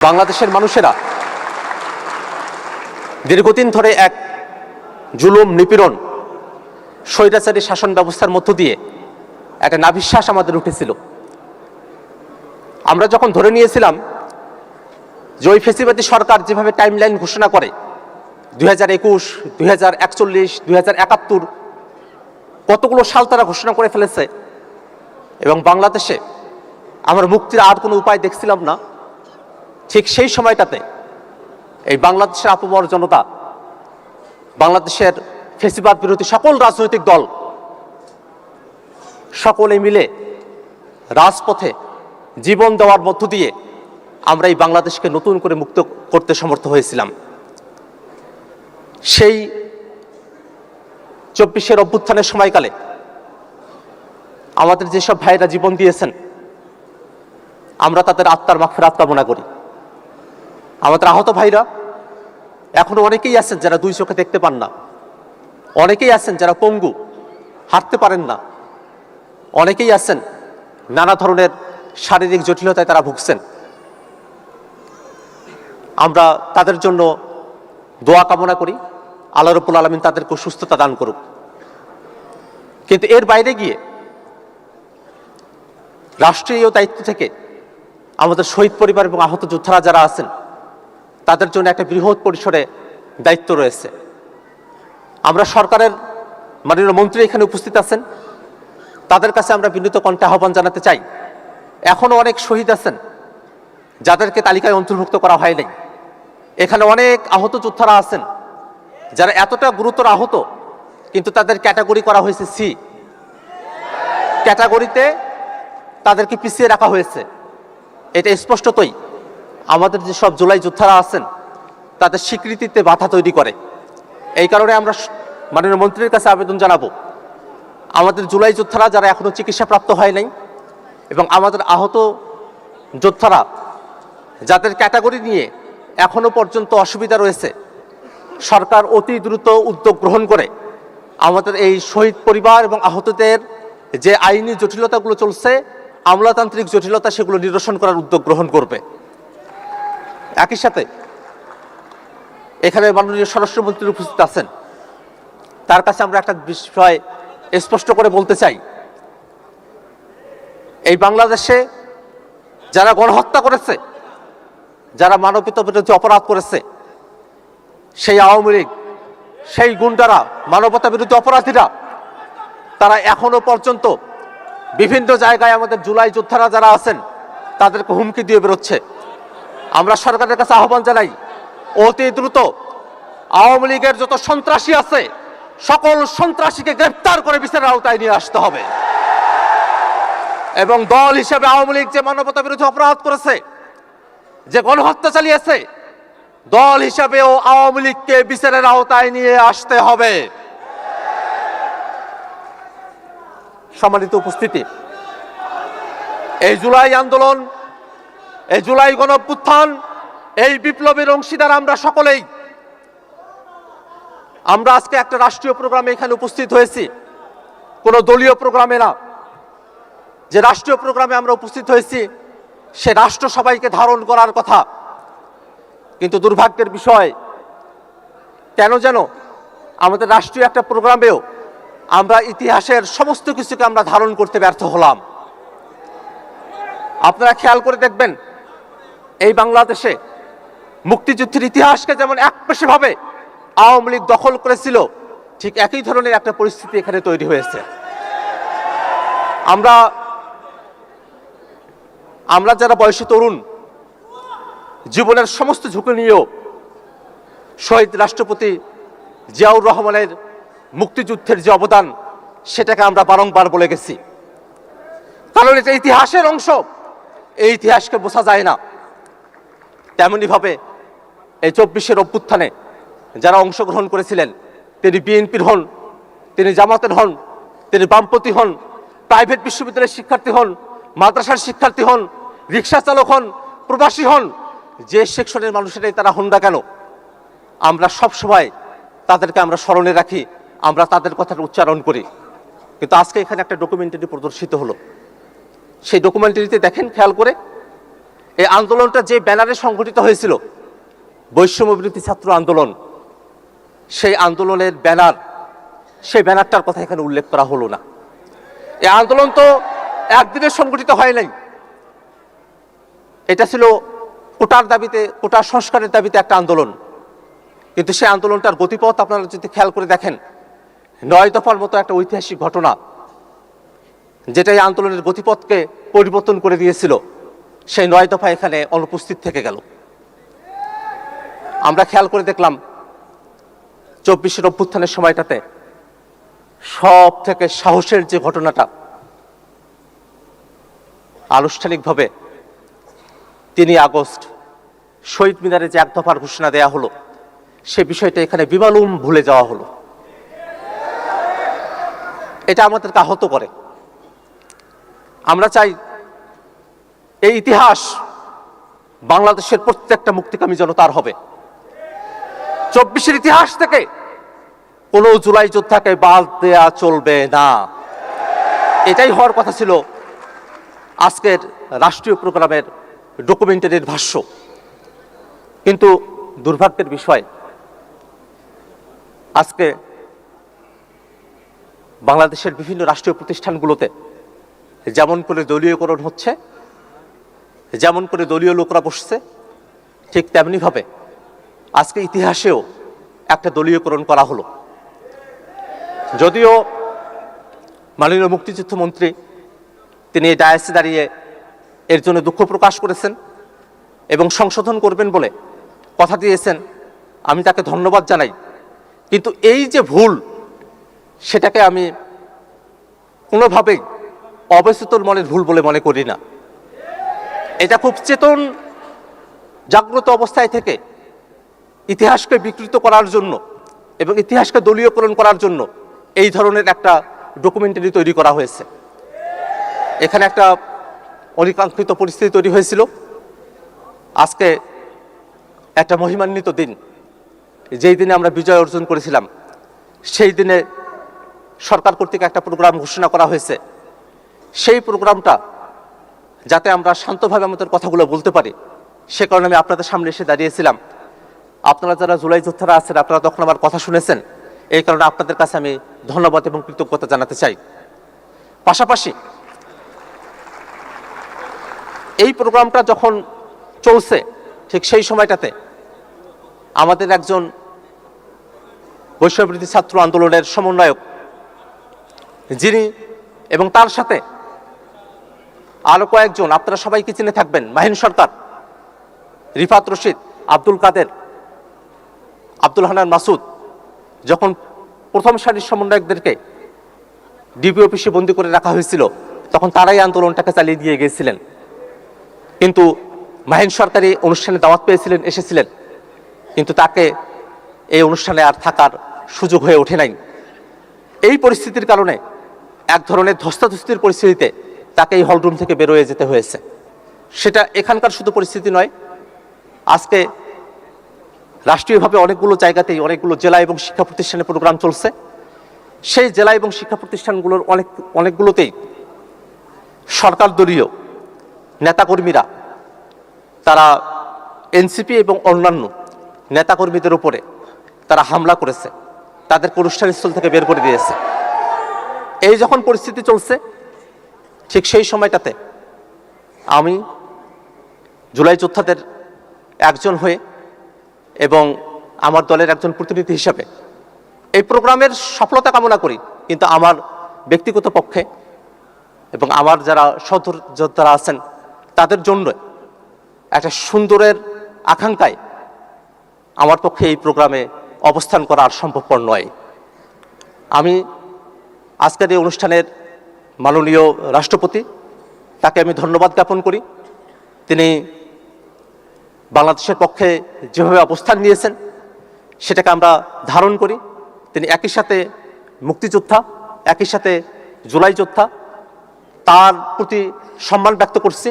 বাংলাদেশের মানুষেরা দীর্ঘদিন ধরে এক জুলুম, নিপীড়ন, স্বৈরাচারী শাসন ব্যবস্থার মধ্য দিয়ে একটা নাভিশ্বাস আমাদের উঠেছিল। আমরা যখন ধরে নিয়েছিলাম যে ওই ফ্যাসিবাদী সরকার যেভাবে টাইমলাইন ঘোষণা করে 2021, 2041, 2071 কতগুলো সাল তারা ঘোষণা করে ফেলেছে এবং বাংলাদেশে আমরা মুক্তির আর কোনো উপায় দেখছিলাম না, ঠিক সেই সময়টাতে এই বাংলাদেশের আপামর জনতা, বাংলাদেশের ফ্যাসিবাদ বিরোধী সকল রাজনৈতিক দল সকলে মিলে রাজপথে জীবন দেওয়ার মধ্য দিয়ে আমরা এই বাংলাদেশকে নতুন করে মুক্ত করতে সমর্থ হয়েছিলাম। সেই 24-এর অভ্যুত্থানের সময়কালে আমাদের যেসব ভাইরা জীবন দিয়েছেন, আমরা তাদের আত্মার মাগফিরাত কামনা করি। আমাদের আহত ভাইরা এখনো অনেকেই আছেন যারা দুই চোখে দেখতে পান না, অনেকেই আছেন যারা পঙ্গু, হাঁটতে পারেন না, অনেকেই আছেন নানা ধরনের শারীরিক জটিলতায় তারা ভুগছেন। আমরা তাদের জন্য দোয়া কামনা করি, আল্লাহ রাব্বুল আলামিন তাদেরকে সুস্থতা দান করুক। কিন্তু এর বাইরে গিয়ে রাষ্ট্রীয় দায়িত্ব থেকে আমাদের শহীদ পরিবার এবং আহত যোদ্ধারা যারা আছেন তাদের জন্য একটা বৃহৎ পরিসরে দায়িত্ব রয়েছে। আমরা সরকারের মাননীয় মন্ত্রী এখানে উপস্থিত আছেন, তাদের কাছে আমরা বিনীত কণ্ঠে আহ্বান জানাতে চাই, এখনো অনেক শহীদ আছেন যাদেরকে তালিকায় অন্তর্ভুক্ত করা হয়নি। এখানে অনেক আহত যোদ্ধারা আছেন যারা এতটা গুরুতর আহত কিন্তু তাদের ক্যাটাগরি করা হয়েছে সি ক্যাটাগরিতে, তাদেরকে পিছিয়ে রাখা হয়েছে। এটা স্পষ্টতই আমাদের যে সব জুলাই যোদ্ধারা আছেন তাদের স্বীকৃতিতে বাধা তৈরি করে। এই কারণে আমরা মাননীয় মন্ত্রীর কাছে আবেদন জানাবো, আমাদের জুলাই যোদ্ধারা যারা এখনো চিকিৎসাপ্রাপ্ত হয় নাই এবং আমাদের আহত যোদ্ধারা যাদের ক্যাটাগরি নিয়ে এখনো পর্যন্ত অসুবিধা রয়েছে, সরকার অতি দ্রুত উদ্যোগ গ্রহণ করে আমাদের এই শহীদ পরিবার এবং আহতদের যে আইনি জটিলতাগুলো চলছে, আমলাতান্ত্রিক জটিলতা, সেগুলো নিরসন করার উদ্যোগ গ্রহণ করবে। একই সাথে এখানে মাননীয় স্বরাষ্ট্রমন্ত্রী উপস্থিত আছেন, তার কাছে আমরা একটা বিষয় স্পষ্ট করে বলতে চাই, এই বাংলাদেশে যারা গণহত্যা করেছে, যারা মানবতা বিরোধী অপরাধ করেছে, সেই আওয়ামী লীগ, সেই গুন্ডারা, মানবতা বিরোধী অপরাধীরা, তারা এখনো পর্যন্ত বিভিন্ন জায়গায় আমাদের জুলাই যোদ্ধারা যারা আছেন তাদেরকে হুমকি দিয়ে বেরোচ্ছে। আমরা সরকারের কাছে আহ্বান জানাই, অতি দ্রুত আওয়ামী লীগের যত সন্ত্রাসী আছে সকল সন্ত্রাসীকে গ্রেফতার করে বিচারের আওতায় নিয়ে আসতে হবে এবং দল হিসেবে আওয়ামী লীগ যে মানবতা বিরোধী অপরাধ করেছে, যে গণহত্যা চালিয়েছে, দল হিসাবেও আওয়ামী লীগকে বিচারের আওতায় নিয়ে আসতে হবে। সম্মানিত উপস্থিতি, এই জুলাই আন্দোলন, এই জুলাই গণঅভ্যুত্থান, এই বিপ্লবের অংশীদার আমরা সকলেই। আমরা আজকে একটা রাষ্ট্রীয় প্রোগ্রামে এখানে উপস্থিত হয়েছি, কোনো দলীয় প্রোগ্রামে না। যে রাষ্ট্রীয় প্রোগ্রামে আমরা উপস্থিত হয়েছি সে রাষ্ট্র সবাইকে ধারণ করার কথা, কিন্তু দুর্ভাগ্যের বিষয় কেন যেন আমাদের রাষ্ট্রীয় একটা প্রোগ্রামেও আমরা ইতিহাসের সমস্ত কিছুকে আমরা ধারণ করতে ব্যর্থ হলাম। আপনারা খেয়াল করে দেখবেন, এই বাংলাদেশে মুক্তিযুদ্ধের ইতিহাসকে যেমন একপেশেভাবে আওয়ামী লীগ দখল করেছিল, ঠিক একই ধরনের একটা পরিস্থিতি এখানে তৈরি হয়েছে। আমরা যারা বয়সী তরুণ, জীবনের সমস্ত ঝুঁকি নিয়েও শহীদ রাষ্ট্রপতি জিয়াউর রহমানের মুক্তিযুদ্ধের যে অবদান, সেটাকে আমরা বারংবার বলে গেছি। কারণ এটা ইতিহাসের অংশ, এই ইতিহাসকে বোঝা যায় না। তেমনিভাবে এই 24-এর অভ্যুত্থানে যারা অংশগ্রহণ করেছিলেন, তিনি বিএনপির হন, তিনি জামাতের হন, তিনি বামপন্থী হন, প্রাইভেট বিশ্ববিদ্যালয়ের শিক্ষার্থী হন, মাদ্রাসার শিক্ষার্থী হন, রিক্সা চালক হন, প্রবাসী হন, যে সেকশনের মানুষেরাই তারা হন না কেন, আমরা সবসময় তাদেরকে আমরা স্মরণে রাখি, আমরা তাদের কথাটা উচ্চারণ করি। কিন্তু আজকে এখানে একটা ডকুমেন্টারি প্রদর্শিত হলো, সেই ডকুমেন্টারিতে দেখেন খেয়াল করে, এই আন্দোলনটা যে ব্যানারে সংগঠিত হয়েছিল, বৈষম্যবিরোধী ছাত্র আন্দোলন, সেই আন্দোলনের ব্যানার, সেই ব্যানারটার কথা এখানে উল্লেখ করা হলো না। এই আন্দোলন তো একদিনে সংগঠিত হয় নাই। এটা ছিল কোটার দাবিতে, কোটা সংস্কারের দাবিতে একটা আন্দোলন। কিন্তু সেই আন্দোলনটার গতিপথ আপনারা যদি খেয়াল করে দেখেন, 9 দফার মতো একটা ঐতিহাসিক ঘটনা, যেটা এই আন্দোলনের গতিপথকে পরিবর্তন করে দিয়েছিল, সেই 9 দফা এখানে অনুপস্থিত থেকে গেল। আমরা খেয়াল করে দেখলাম 24 অভ্যুত্থানের সময়টাতে সব থেকে সাহসের যে ঘটনাটা, আনুষ্ঠানিকভাবে 3 আগস্ট শহীদ মিনারে যে 1 দফার ঘোষণা দেয়া হলো, সে বিষয়টা এখানে বিমালুম ভুলে যাওয়া হলো। এটা আমাদেরকে আহত করে। আমরা চাই এই ইতিহাস বাংলাদেশের প্রত্যেকটা মুক্তিকামী জনতার হবে। 24-এর ইতিহাস থেকে কোনো জুলাই যোদ্ধাকে বাদ দেয়া চলবে না। এটাই হওয়ার কথা ছিল আজকের রাষ্ট্রীয় প্রোগ্রামের ডকুমেন্টারির ভাষ্য। কিন্তু দুর্ভাগ্যের বিষয়, আজকে বাংলাদেশের বিভিন্ন রাষ্ট্রীয় প্রতিষ্ঠানগুলোতে যেমন করে দলীয়করণ হচ্ছে, যেমন করে দলীয় লোকরা বসছে, ঠিক তেমনিভাবে আজকে ইতিহাসেও একটা দলীয়করণ করা হলো। যদিও মাননীয় মুক্তিযুদ্ধ মন্ত্রী তিনি এই ডায়াসে দাঁড়িয়ে এর জন্য দুঃখ প্রকাশ করেছেন এবং সংশোধন করবেন বলে কথা দিয়েছেন, আমি তাকে ধন্যবাদ জানাই। কিন্তু এই যে ভুল, সেটাকে আমি কোনোভাবেই অবচেতন মনের ভুল বলে মনে করি না। এটা খুব চেতন জাগ্রত অবস্থায় থেকে ইতিহাসকে বিকৃত করার জন্য এবং ইতিহাসকে দলীয়করণ করার জন্য এই ধরনের একটা ডকুমেন্টারি তৈরি করা হয়েছে। এখানে একটা অনিকাঙ্ক্ষিত পরিস্থিতি তৈরি হয়েছিল। আজকে একটা মহিমান্বিত দিন, যেই দিনে আমরা বিজয় অর্জন করেছিলাম, সেই দিনে সরকার কর্তৃক একটা প্রোগ্রাম ঘোষণা করা হয়েছে। সেই প্রোগ্রামটা যাতে আমরা শান্তভাবে আমাদের কথাগুলো বলতে পারি, সে কারণে আমি আপনাদের সামনে এসে দাঁড়িয়েছিলাম। আপনারা যারা জুলাই যোদ্ধারা আছেন, আপনারা তখন আমার কথা শুনেছেন, এই কারণে আপনাদের কাছে আমি ধন্যবাদ এবং কৃতজ্ঞতা জানাতে চাই। পাশাপাশি এই প্রোগ্রামটা যখন চলছে, ঠিক সেই সময়টাতে আমাদের একজন বৈষম্যবিরোধী ছাত্র আন্দোলনের সমন্বয়ক, যিনি এবং তার সাথে আরো কয়েকজন, আপনারা সবাইকে চিনে থাকবেন, মাহিন সরকার, রিফাত রশিদ, আব্দুল কাদের, আব্দুল হান্নান মাসুদ, যখন প্রথম সারির সমন্বয়কদেরকে ডিবি অফিসে বন্দী করে রাখা হয়েছিল, তখন তারাই আন্দোলনটাকে চালিয়ে দিয়ে গিয়েছিলেন। কিন্তু মাহিন সরকারি অনুষ্ঠানে দাওয়াত পেয়েছিলেন, এসেছিলেন, কিন্তু তাকে এই অনুষ্ঠানে আর থাকার সুযোগ হয়ে ওঠে নাই। এই পরিস্থিতির কারণে এক ধরনের ধস্তাধস্তির পরিস্থিতিতে তাকে এই হলরুম থেকে বেরোয় যেতে হয়েছে। সেটা এখানকার শুধু পরিস্থিতি নয়, আজকে রাষ্ট্রীয়ভাবে অনেকগুলো জায়গাতেই, অনেকগুলো জেলা এবং শিক্ষা প্রতিষ্ঠানে প্রোগ্রাম চলছে। সেই জেলা এবং শিক্ষা প্রতিষ্ঠানগুলোর অনেকগুলোতেই সরকার দলীয় নেতাকর্মীরা, তারা এনসিপি এবং অন্যান্য নেতাকর্মীদের উপরে তারা হামলা করেছে, তাদেরকে অনুষ্ঠানস্থল থেকে বের করে দিয়েছে। এই যখন পরিস্থিতি চলছে, ঠিক সেই সময়টাতে আমি জুলাই যোদ্ধাদের একজন হয়ে এবং আমার দলের একজন প্রতিনিধি হিসাবে এই প্রোগ্রামের সফলতা কামনা করি। কিন্তু আমার ব্যক্তিগত পক্ষে এবং আমার যারা সহযোদ্ধারা আছেন, তাদের জন্য একটা সুন্দরের আকাঙ্ক্ষায় আমার পক্ষে এই প্রোগ্রামে অবস্থান করা আর সম্ভবপর নয়। আমি আজকের এই অনুষ্ঠানের মাননীয় রাষ্ট্রপতি, তাকে আমি ধন্যবাদ জ্ঞাপন করি। তিনি বাংলাদেশের পক্ষে যেভাবে অবস্থান নিয়েছেন, সেটাকে আমরা ধারণ করি। তিনি একই সাথে মুক্তিযোদ্ধা, একই সাথে জুলাই যোদ্ধা, তার প্রতি সম্মান ব্যক্ত করছি।